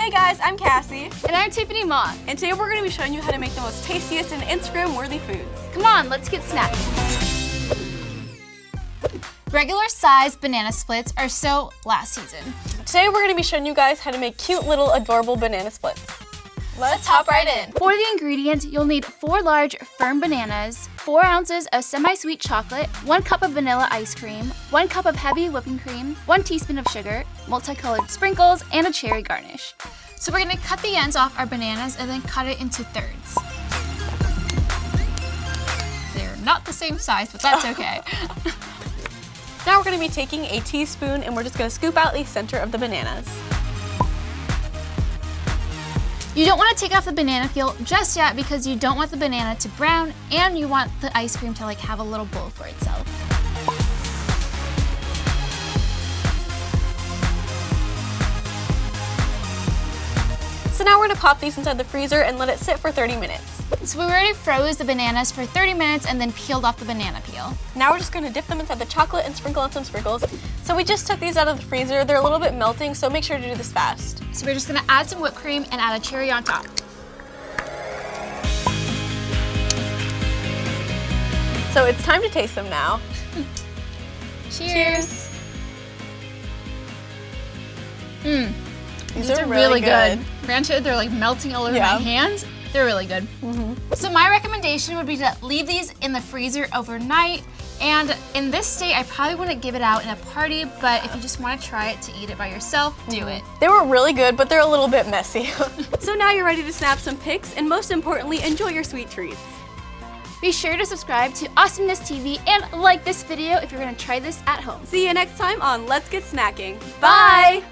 Hey guys, I'm Cassie. And I'm Tiffany Ma. And today we're going to be showing you how to make the most tastiest and Instagram-worthy foods. Come on, let's get snacking. Regular size banana splits are so last season. Today we're going to be showing you guys how to make cute little adorable banana splits. Let's hop right in. For the ingredients, you'll need 4 large firm bananas, 4 ounces of semi-sweet chocolate, 1 cup of vanilla ice cream, 1 cup of heavy whipping cream, 1 teaspoon of sugar, multicolored sprinkles, and a cherry garnish. So we're gonna cut the ends off our bananas and then cut it into thirds. They're not the same size, but that's okay. Now we're going to be taking a teaspoon and we're just going to scoop out the center of the bananas. You don't want to take off the banana peel just yet because you don't want the banana to brown and you want the ice cream to have a little bowl for itself. So now we're going to pop these inside the freezer and let it sit for 30 minutes. So we already froze the bananas for 30 minutes and then peeled off the banana peel. Now we're just going to dip them inside the chocolate and sprinkle on some sprinkles. So we just took these out of the freezer. They're a little bit melting, so make sure to do this fast. So we're just gonna add some whipped cream and add a cherry on top. So it's time to taste them now. Cheers! These are really good. Granted, they're melting all over my hands. They're really good. So my recommendation would be to leave these in the freezer overnight. And in this state, I probably wouldn't give it out in a party, but if you just want to try it to eat it by yourself, do it. They were really good, but they're a little bit messy. So now you're ready to snap some pics and most importantly, enjoy your sweet treats. Be sure to subscribe to Awesomeness TV and like this video if you're going to try this at home. See you next time on Let's Get Snacking. Bye!